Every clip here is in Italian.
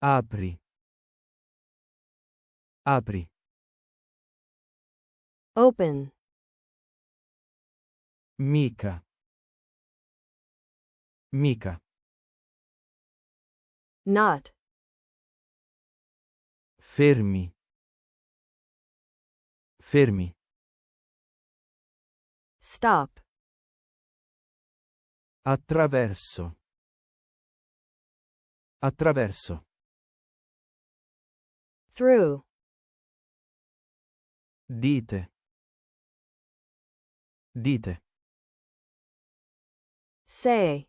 Apri. Apri. Open. Mica. Mica. Not. Fermi. Fermi. Stop. Attraverso. Attraverso. Through. Dite. Dite. Say.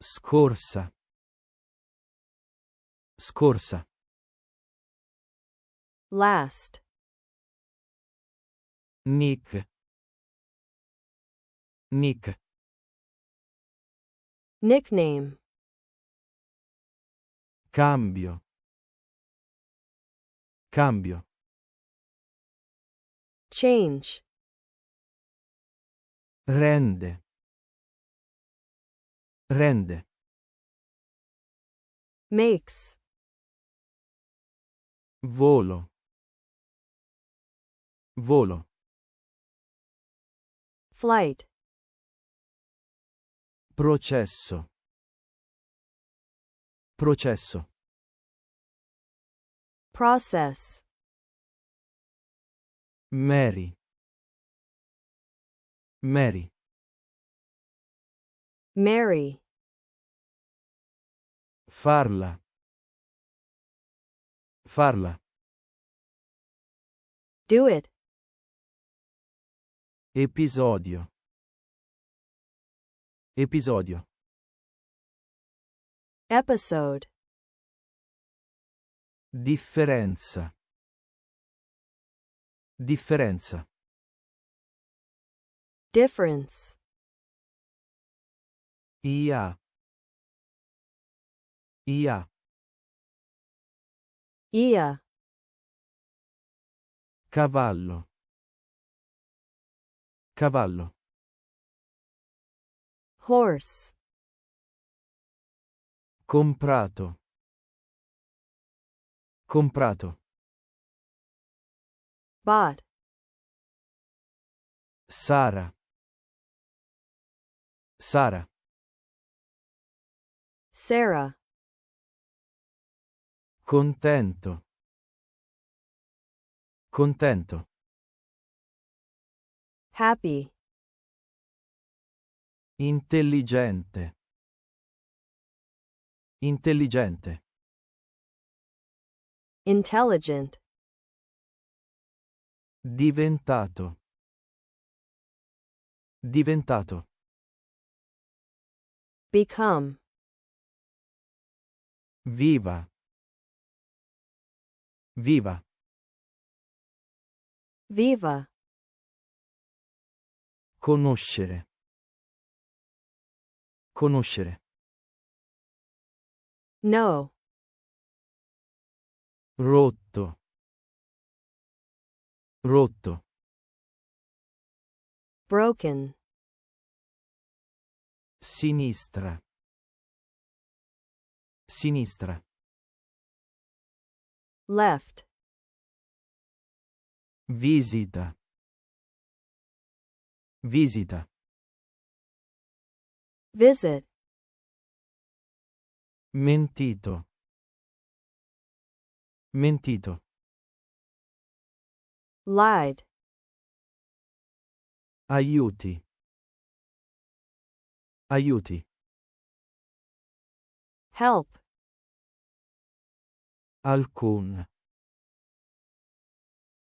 Scorsa. Scorsa. Last. Nick. Nick. Nickname. Cambio. Cambio. Change. Rende. Rende. Makes. Volo. Volo. Flight. Processo. Processo. Process. Mary. Mary. Marry. Farla. Farla. Do it. Episodio. Episodio. Episode. Differenza. Differenza. Difference. Ia. Ia. Ia. Cavallo. Cavallo. Horse. Comprato. Comprato. Bought. Sara. Sara. Sarah. Contento. Contento. Happy. Intelligente. Intelligente. Intelligent. Diventato. Diventato. Become. Viva. Viva. Viva. Conoscere. Conoscere. Know. Rotto. Rotto. Broken. Sinistra. Sinistra. Left. Visita. Visita. Visit. Mentito. Mentito. Lied. Aiuti. Aiuti. Help. Alcun.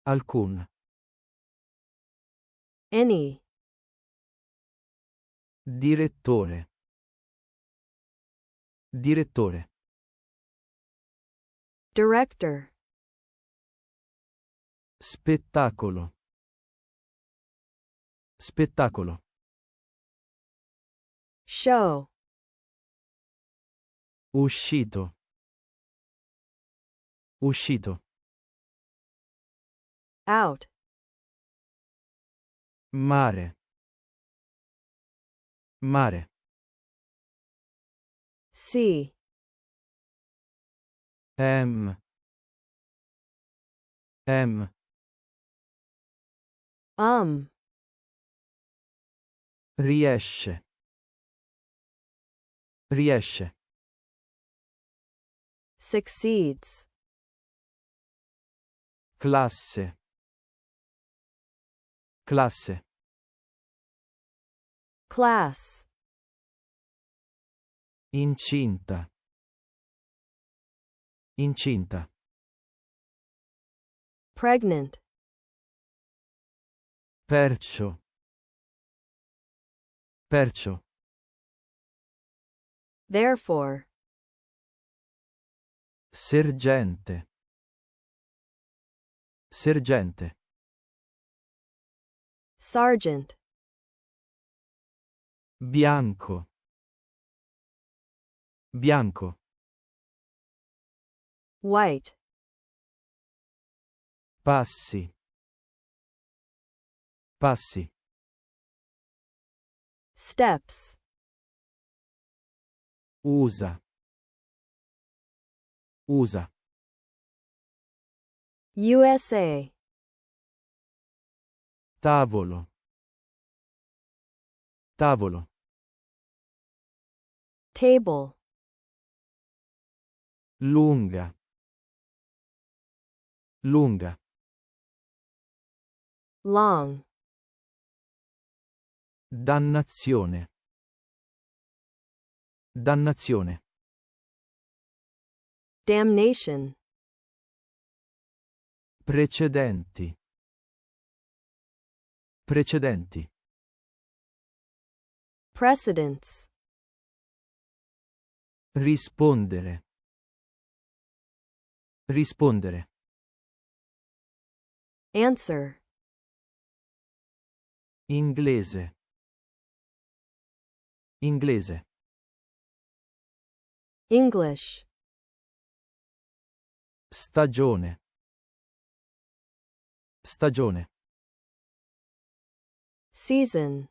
Alcun. Any. Direttore. Direttore. Director. Spettacolo. Spettacolo. Show. Uscito. Uscito. Out. Mare. Mare. See. M. M. Riesce. Riesce. Succeeds. Classe. Classe. Class. Incinta. Incinta. Pregnant. Percio. Percio. Therefore. Sergente. Sergente. Sergeant. Bianco. Bianco. White. Passi. Passi. Steps. Usa. Usa. USA. Tavolo. Tavolo. Table. Lunga. Lunga. Long. Dannazione. Dannazione. Damnation. Precedenti. Precedenti. Precedents. Rispondere. Rispondere. Answer. Inglese. Inglese. English. Stagione. Stagione. Season.